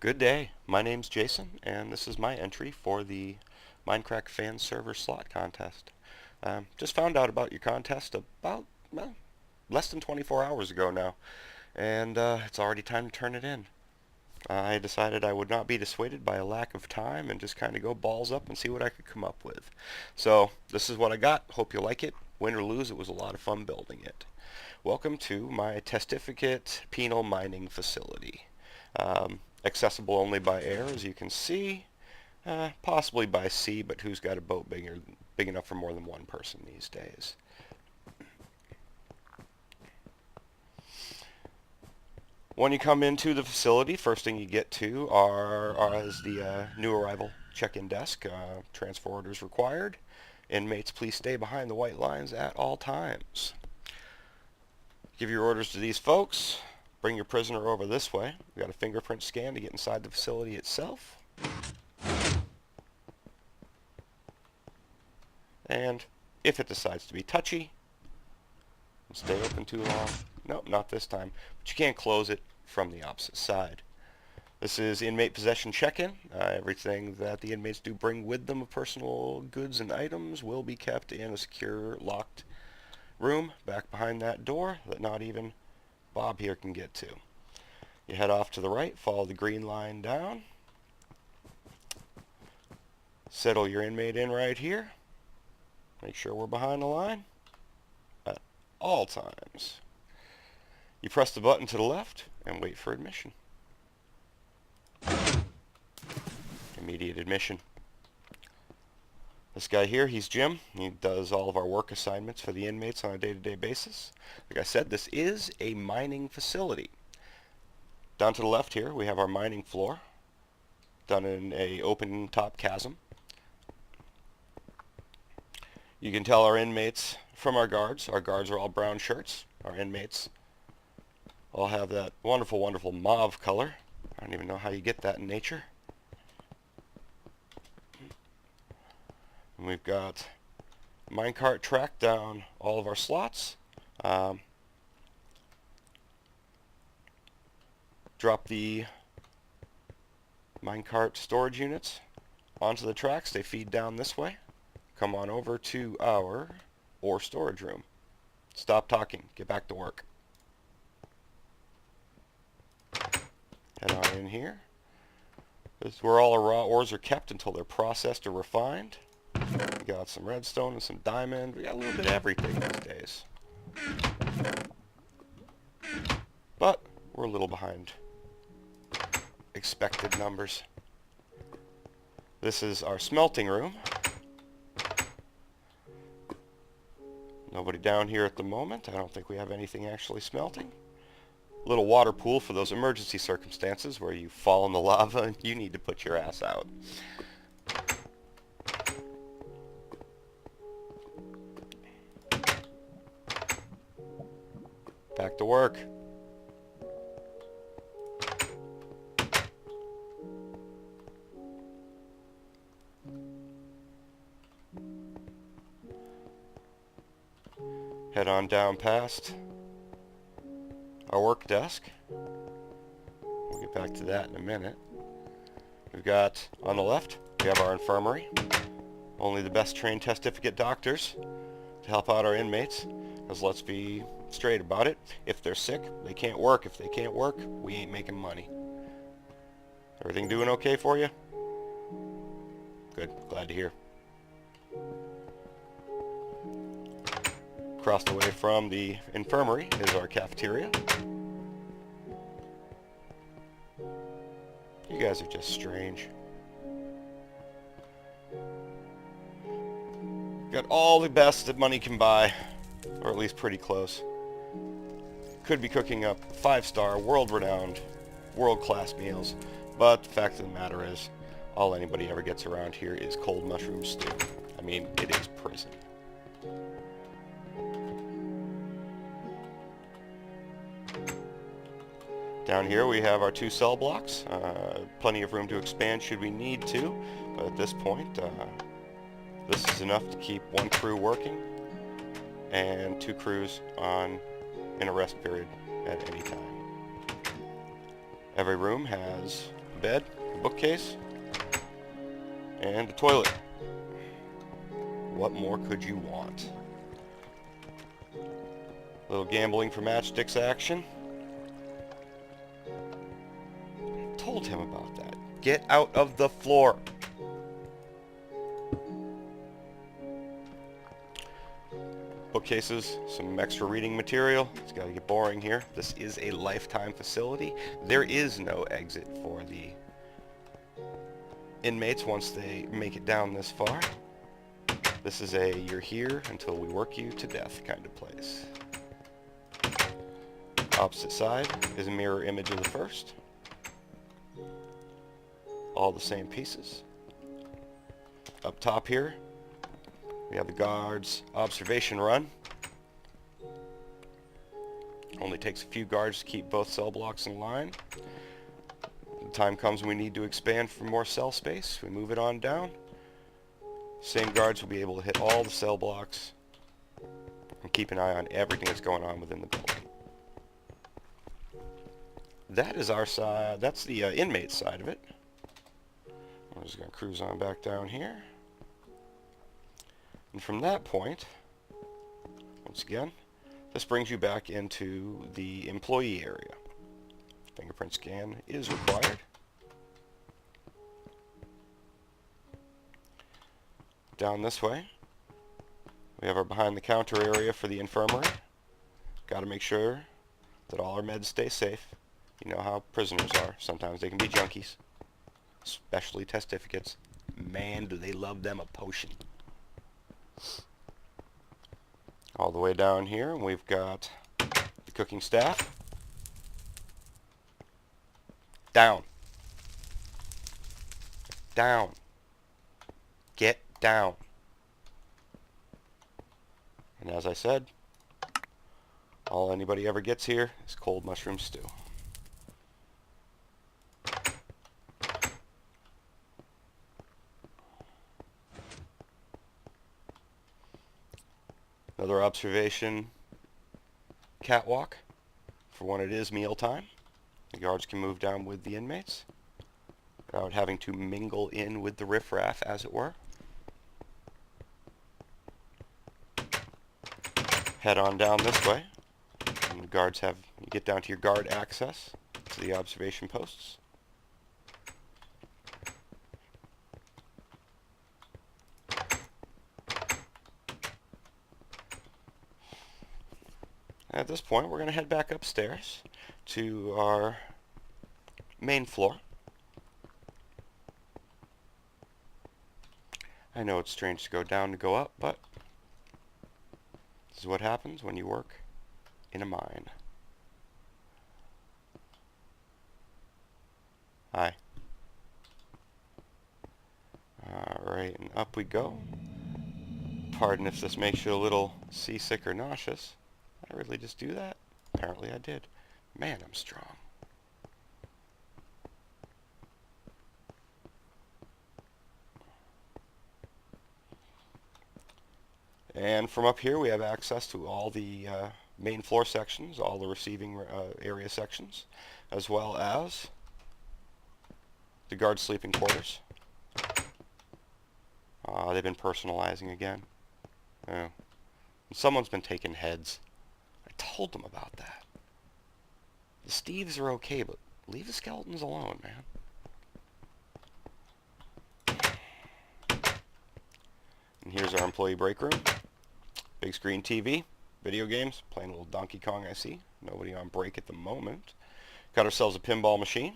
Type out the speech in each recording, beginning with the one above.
Good day, my name's Jason, and this is my entry for the Mindcrack fan server slot contest. Just found out about your contest about, well, less than 24 hours ago now, and it's already time to turn it in. I decided I would not be dissuaded by a lack of time and just kind of go balls up and see what I could come up with. So, this is what I got. Hope you like it. Win or lose, it was a lot of fun building it. Welcome to my testificate penal mining facility. Accessible only by air, as you can see, possibly by sea, but who's got a boat big enough for more than one person these days? When you come into the facility, first thing you get to is the new arrival check-in desk. Transfer orders required. Inmates, please stay behind the white lines at all times. Give your orders to these folks. Bring your prisoner over this way. We've got a fingerprint scan to get inside the facility itself. And if it decides to be touchy, stay open too long. Nope, not this time. But you can't close it from the opposite side. This is inmate possession check-in. Everything that the inmates do bring with them of personal goods and items will be kept in a secure, locked room back behind that door that not even Bob here can get to. You head off to the right, follow the green line down. Settle your inmate in right here. Make sure we're behind the line at all times. You press the button to the left and wait for admission. Immediate admission. This guy here, he's Jim. He does all of our work assignments for the inmates on a day-to-day basis. Like I said, this is a mining facility. Down to the left here, we have our mining floor, done in a open top chasm. You can tell our inmates from our guards. Our guards are all brown shirts. Our inmates all have that wonderful, wonderful mauve color. I don't even know how you get that in nature. And we've got a minecart track down all of our slots. Drop the minecart storage units onto the tracks. They feed down this way. Come on over to our ore storage room. Stop talking. Get back to work. Head on in here. This is where all our raw ores are kept until they're processed or refined. We got some redstone and some diamond. We got a little bit of everything these days. But we're a little behind expected numbers. This is our smelting room. Nobody down here at the moment. I don't think we have anything actually smelting. Little water pool for those emergency circumstances where you fall in the lava and you need to put your ass out. Back to work. Head on down past our work desk. We'll get back to that in a minute. We've got, on the left, we have our infirmary. Only the best trained testificate doctors to help out our inmates. Because let's be straight about it. If they're sick, they can't work. If they can't work, we ain't making money. Everything doing okay for you? Good. Glad to hear. Across the way from the infirmary is our cafeteria. You guys are just strange. Got all the best that money can buy, or at least pretty close. Could be cooking up 5-star, world-renowned, world-class meals, but the fact of the matter is, all anybody ever gets around here is cold mushroom stew. I mean, it is prison. Down here we have our 2 cell blocks. Plenty of room to expand should we need to, but at this point, this is enough to keep 1 crew working and 2 crews in a rest period at any time. Every room has bed, a bookcase, and a toilet. What more could you want? A little gambling for matchsticks action. Told him about that. Get out of the floor. Bookcases, some extra reading material. It's got to get boring here. This is a lifetime facility. There is no exit for the inmates once they make it down this far. This is a you're here until we work you to death kind of place. Opposite side is a mirror image of the first. All the same pieces. Up top here, we have the guards' observation run. Only takes a few guards to keep both cell blocks in line. The time comes when we need to expand for more cell space. We move it on down. Same guards will be able to hit all the cell blocks and keep an eye on everything that's going on within the building. That is our side. That's the inmate side of it. We're just going to cruise on back down here. And from that point, once again, this brings you back into the employee area. Fingerprint scan is required. Down this way, we have our behind the counter area for the infirmary. Got to make sure that all our meds stay safe. You know how prisoners are. Sometimes they can be junkies. Especially testificates. Man, do they love them a potion. All the way down here, we've got the cooking staff. Down. Down. Get down. And as I said, all anybody ever gets here is cold mushroom stew. Another observation catwalk for when it is mealtime. The guards can move down with the inmates without having to mingle in with the riffraff, as it were. Head on down this way, and the guards have, you get down to your guard access to the observation posts. At this point, we're going to head back upstairs to our main floor. I know it's strange to go down to go up, but this is what happens when you work in a mine. Hi. Alright, and up we go. Pardon if this makes you a little seasick or nauseous. Did I really just do that? Apparently I did. Man, I'm strong. And from up here we have access to all the main floor sections, all the receiving area sections, as well as the guard sleeping quarters. They've been personalizing again. Oh. Someone's been taking heads. I told them about that. The Steves are okay, but leave the skeletons alone, man. And here's our employee break room. Big screen TV, video games, playing a little Donkey Kong, I see. Nobody on break at the moment. Got ourselves a pinball machine.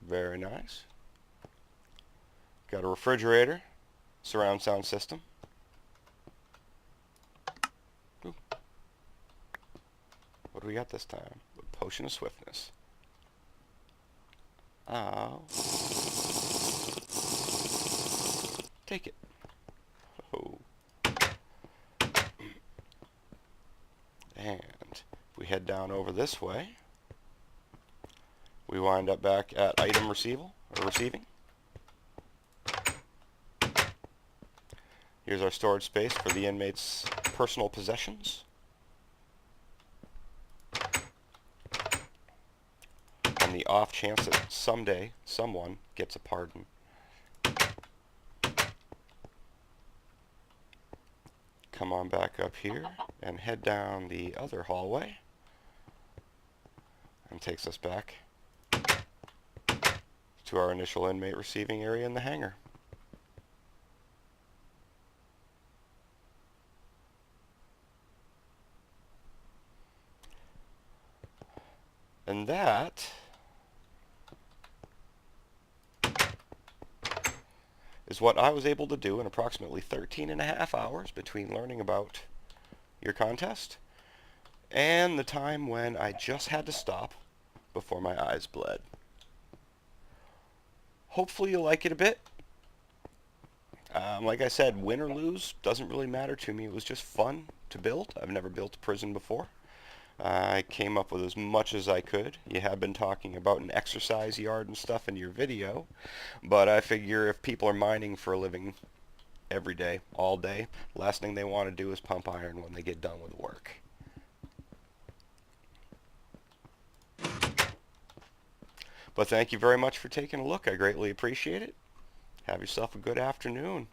Very nice. Got a refrigerator, surround sound system. Ooh. What do we got this time? A potion of swiftness. Oh. Take it. Oh. And if we head down over this way, we wind up back at item receiving. Here's our storage space for the inmates' personal possessions. on the off chance that someday someone gets a pardon. Come on back up here and head down the other hallway, and takes us back to our initial inmate receiving area in the hangar. And that is what I was able to do in approximately 13 and a half hours between learning about your contest and the time when I just had to stop before my eyes bled. Hopefully you like it a bit. Like I said, win or lose doesn't really matter to me. It was just fun to build. I've never built a prison before. I came up with as much as I could. You have been talking about an exercise yard and stuff in your video, but I figure if people are mining for a living every day, all day, the last thing they want to do is pump iron when they get done with work. But thank you very much for taking a look. I greatly appreciate it. Have yourself a good afternoon.